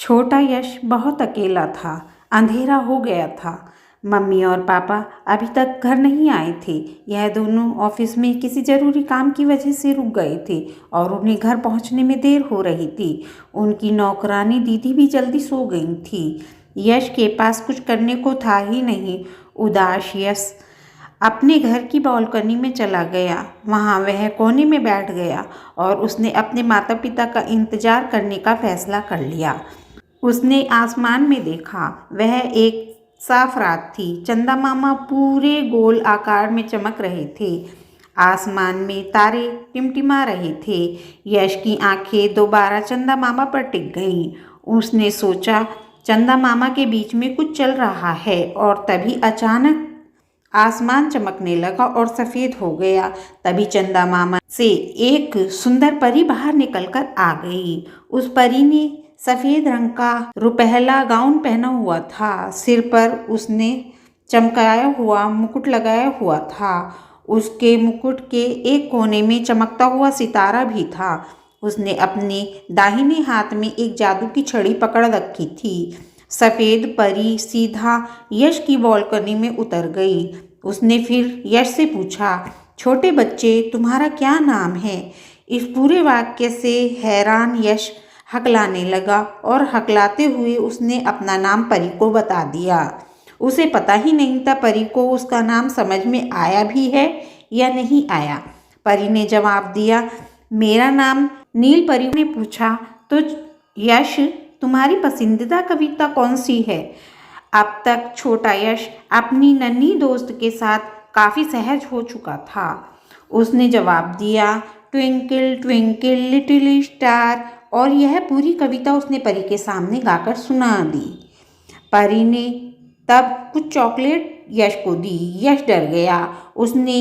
छोटा यश बहुत अकेला था। अंधेरा हो गया था। मम्मी और पापा अभी तक घर नहीं आए थे। यह दोनों ऑफिस में किसी ज़रूरी काम की वजह से रुक गए थे और उन्हें घर पहुंचने में देर हो रही थी। उनकी नौकरानी दीदी भी जल्दी सो गई थी। यश के पास कुछ करने को था ही नहीं। उदास यश अपने घर की बालकनी में चला गया। वहाँ वह कोने में बैठ गया और उसने अपने माता पिता का इंतजार करने का फैसला कर लिया। उसने आसमान में देखा। वह एक साफ रात थी। चंदा मामा पूरे गोल आकार में चमक रहे थे। आसमान में तारे टिमटिमा रहे थे। यश की आंखें दोबारा चंदा मामा पर टिक गईं। उसने सोचा चंदा मामा के बीच में कुछ चल रहा है और तभी अचानक आसमान चमकने लगा और सफ़ेद हो गया। तभी चंदा मामा से एक सुंदर परी बाहर निकलकर आ गई। उस परी ने सफ़ेद रंग का रुपहला गाउन पहना हुआ था। सिर पर उसने चमकाया हुआ मुकुट लगाया हुआ था। उसके मुकुट के एक कोने में चमकता हुआ सितारा भी था। उसने अपने दाहिने हाथ में एक जादू की छड़ी पकड़ रखी थी। सफ़ेद परी सीधा यश की बालकनी में उतर गई। उसने फिर यश से पूछा, छोटे बच्चे तुम्हारा क्या नाम है? इस पूरे वाक्य से हैरान यश हकलाने लगा और हकलाते हुए उसने अपना नाम परी को बता दिया। उसे पता ही नहीं था परी को उसका नाम समझ में आया भी है या नहीं आया। परी ने जवाब दिया, मेरा नाम नील। परी ने पूछा, तो यश तुम्हारी पसंदीदा कविता कौन सी है? अब तक छोटा यश अपनी नन्ही दोस्त के साथ काफ़ी सहज हो चुका था। उसने जवाब दिया, ट्विंकल ट्विंकल लिटिल स्टार, और यह पूरी कविता उसने परी के सामने गाकर सुना दी। परी ने तब कुछ चॉकलेट यश को दी। यश डर गया। उसने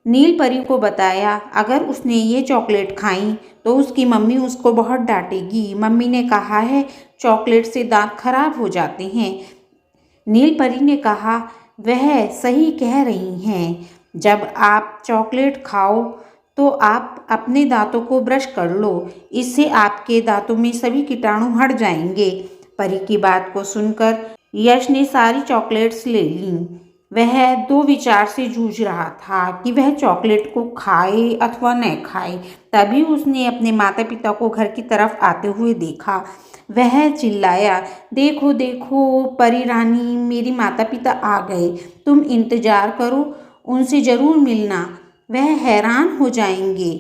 नील परी को बताया अगर उसने ये चॉकलेट खाई तो उसकी मम्मी उसको बहुत डांटेगी। मम्मी ने कहा है चॉकलेट से दांत खराब हो जाते हैं। नील परी ने कहा, वह सही कह रही हैं। जब आप चॉकलेट खाओ तो आप अपने दांतों को ब्रश कर लो। इससे आपके दांतों में सभी कीटाणु हट जाएंगे। परी की बात को सुनकर यश ने सारी चॉकलेट्स ले लीं। वह दो विचार से जूझ रहा था कि वह चॉकलेट को खाए अथवा न खाए। तभी उसने अपने माता पिता को घर की तरफ आते हुए देखा। वह चिल्लाया, देखो देखो परी रानी, मेरी माता पिता आ गए। तुम इंतजार करो, उनसे ज़रूर मिलना, वह हैरान हो जाएंगे।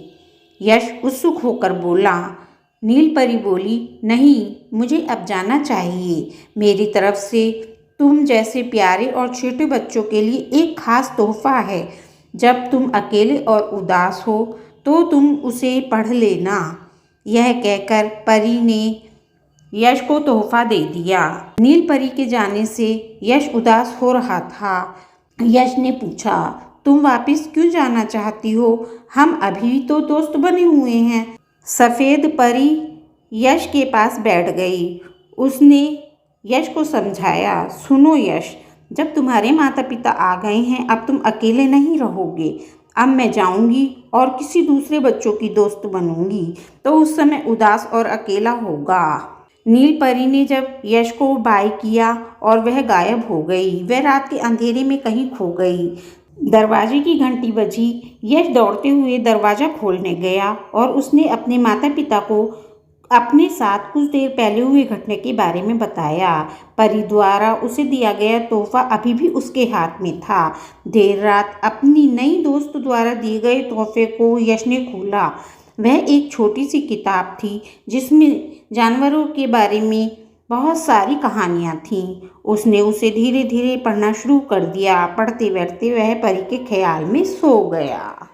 यश उत्सुक होकर बोला। नील परी बोली, नहीं, मुझे अब जाना चाहिए। मेरी तरफ से तुम जैसे प्यारे और छोटे बच्चों के लिए एक खास तोहफा है। जब तुम अकेले और उदास हो तो तुम उसे पढ़ लेना। यह कहकर परी ने यश को तोहफा दे दिया। नील परी के जाने से यश उदास हो रहा था। यश ने पूछा, तुम वापस क्यों जाना चाहती हो? हम अभी तो दोस्त बने हुए हैं। सफ़ेद परी यश के पास बैठ गई। उसने यश को समझाया, सुनो यश, जब तुम्हारे माता पिता आ गए हैं अब तुम अकेले नहीं रहोगे। अब मैं जाऊंगी और किसी दूसरे बच्चों की दोस्त बनूंगी तो उस समय उदास और अकेला होगा। नील परी ने जब यश को बाय किया और वह गायब हो गई। वह रात के अंधेरे में कहीं खो गई। दरवाजे की घंटी बजी। यश दौड़ते हुए दरवाज़ा खोलने गया और उसने अपने माता पिता को अपने साथ कुछ देर पहले हुए घटना के बारे में बताया। परी द्वारा उसे दिया गया तोहफा अभी भी उसके हाथ में था। देर रात अपनी नई दोस्त द्वारा दिए गए तोहफे को यश ने खोला। वह एक छोटी सी किताब थी जिसमें जानवरों के बारे में बहुत सारी कहानियाँ थीं। उसने उसे धीरे धीरे पढ़ना शुरू कर दिया। पढ़ते पढ़ते वह परी के ख्याल में सो गया।